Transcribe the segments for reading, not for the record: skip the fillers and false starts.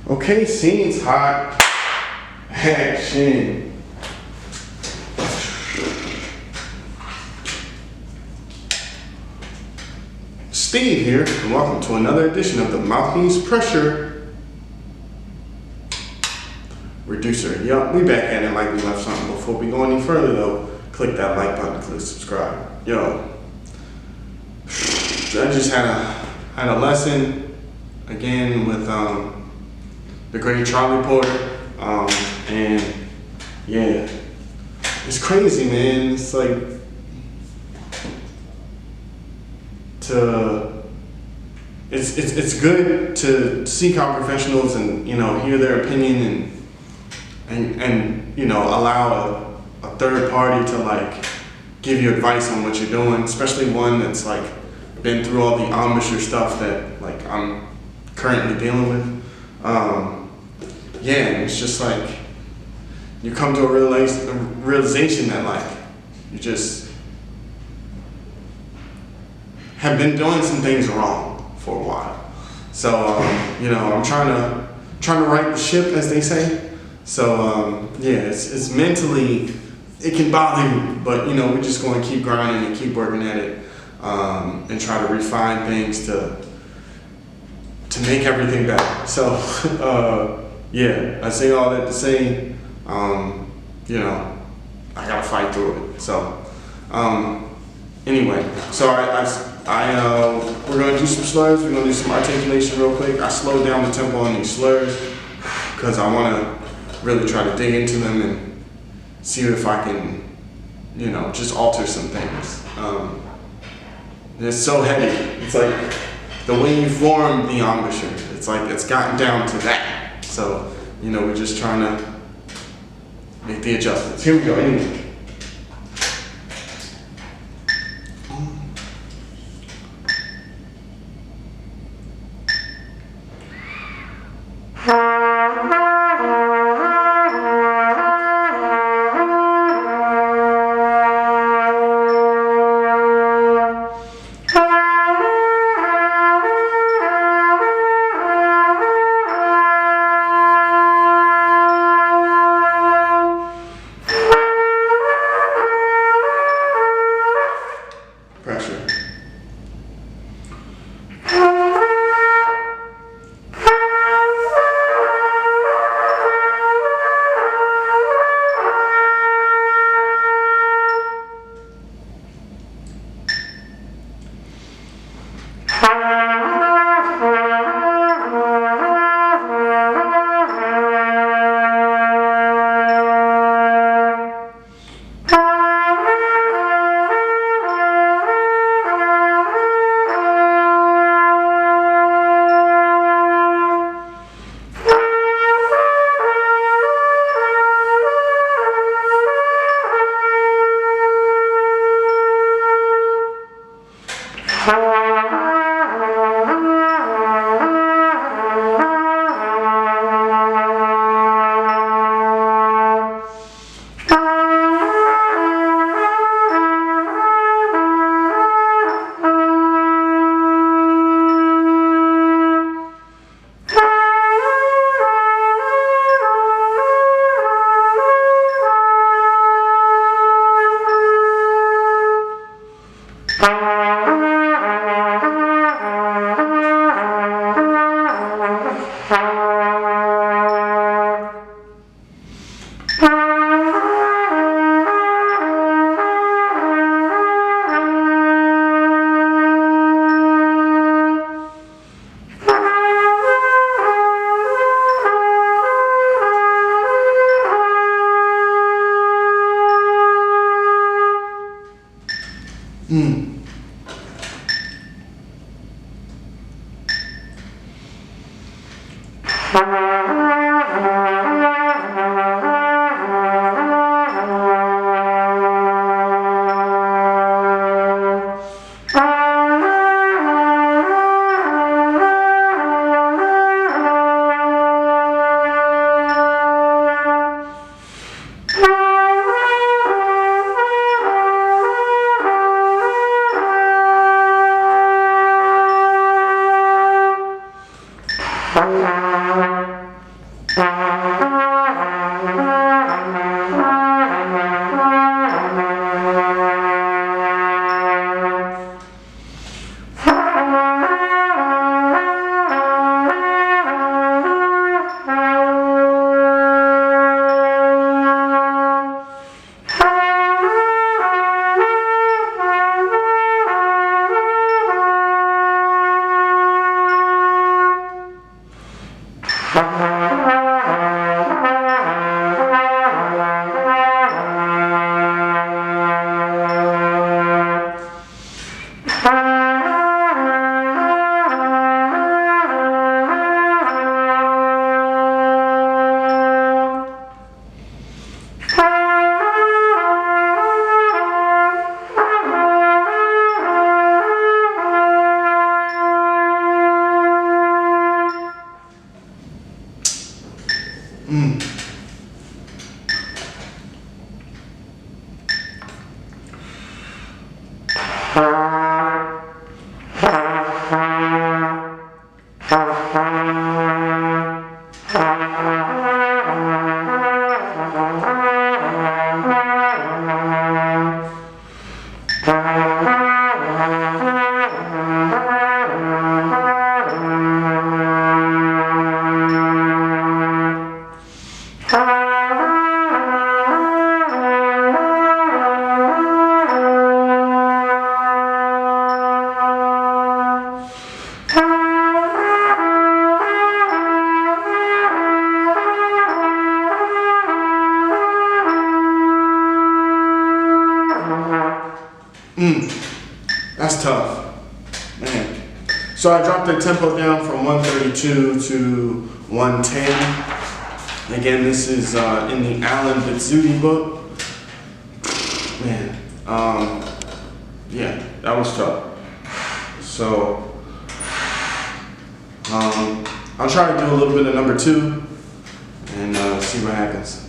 Okay, scene's hot. Action. Steve here, and welcome to another edition of the Mouthpiece Pressure Reducer. Yup, we back at it like we left something. Before we go any further though, click that like button, click subscribe. Yo, I just had a lesson again with the great Charlie Porter, and yeah, it's crazy, man. It's like it's good to seek out professionals and hear their opinion and allow a third party to like give you advice on what you're doing, especially one that's like been through all the embouchure stuff that like I'm currently dealing with. Yeah, and it's just like you come to a realization that like you just have been doing some things wrong for a while. So I'm trying to right the ship, as they say. So yeah, it's mentally, it can bother you, but we're just going to keep grinding and keep working at it, and try to refine things to make everything better. So yeah, I say all that to say, I gotta fight through it. So anyway, so we're gonna do some slurs. We're gonna do some articulation real quick. I slowed down the tempo on these slurs because I want to really try to dig into them and see if I can, just alter some things. It's so heavy. It's like the way you form the embouchure. It's like it's gotten down to that. So we're just trying to make the adjustments. Here we go. Anyway. Pressure. That's tough, man. So I dropped the tempo down from 132 to 110. Again, this is in the Alan Bizzuti book. Man, yeah, that was tough. So I'll try to do a little bit of number 2 and see what happens.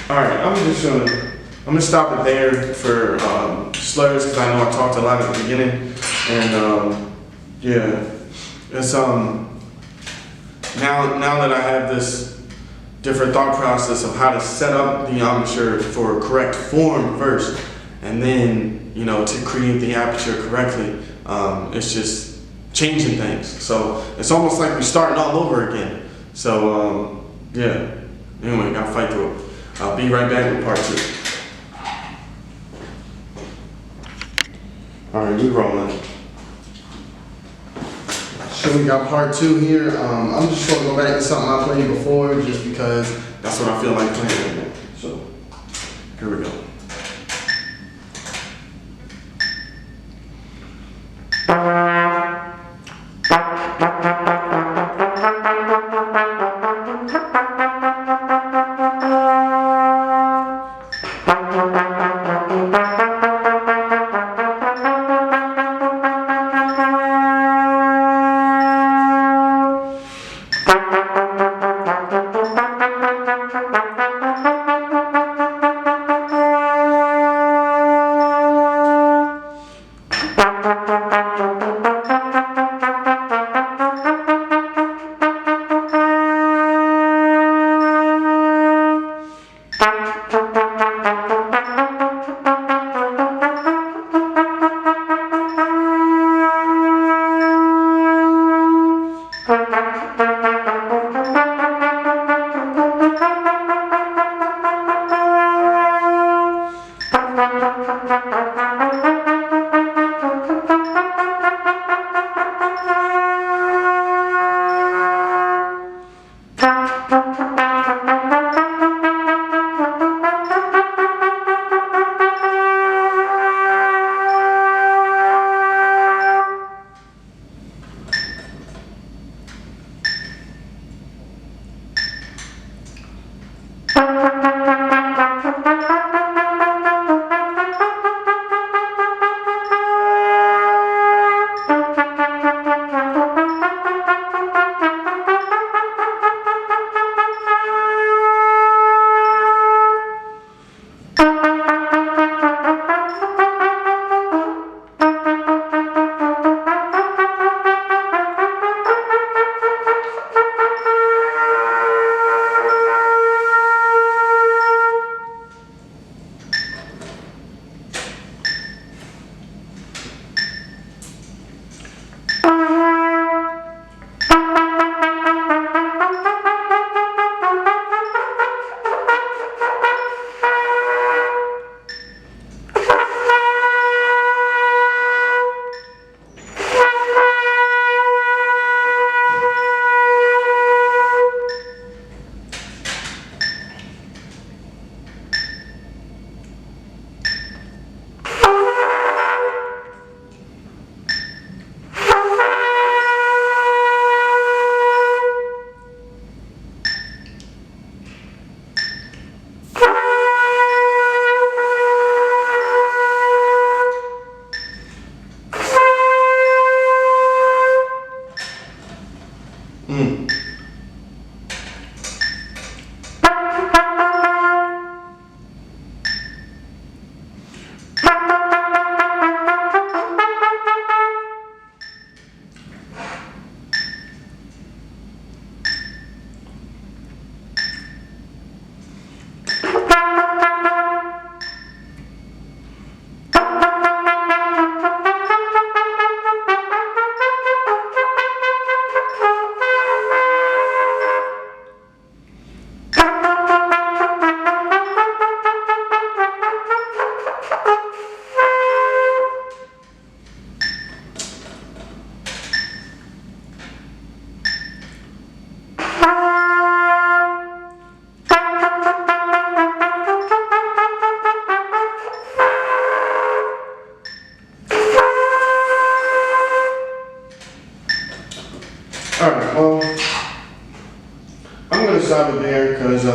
Alright, I'm gonna stop it there for slurs because I know I talked a lot at the beginning, and yeah, it's now that I have this different thought process of how to set up the embouchure for correct form first, and then to create the aperture correctly. It's just changing things, so it's almost like we're starting all over again. So yeah, anyway, gotta fight through it. I'll be right back with part 2. Alright, we rolling. So we got part 2 here. I'm just going to go back to something I played before just because that's what I feel like playing right now. So, here we go. Alright, well, I'm going to stop it there because,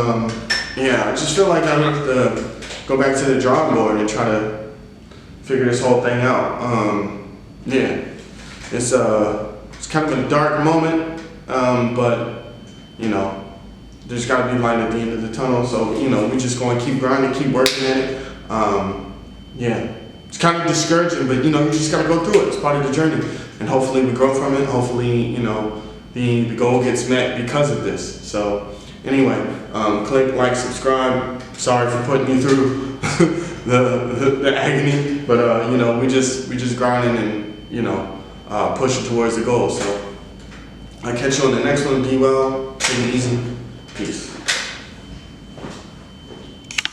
yeah, I just feel like I have to go back to the drawing board and try to figure this whole thing out. Yeah, it's kind of a dark moment, but, you know, there's got to be light at the end of the tunnel, so, you know, we just going to keep grinding, keep working at it. Yeah, it's kind of discouraging, but, you know, you just got to go through it. It's part of the journey, and hopefully we grow from it. Hopefully, you know, the goal gets met because of this. So, anyway, click, like, subscribe. Sorry for putting you through the agony, but, you know, we just grinding and, you know, pushing towards the goal. So, I'll catch you on the next one. Be well, take it easy. Peace.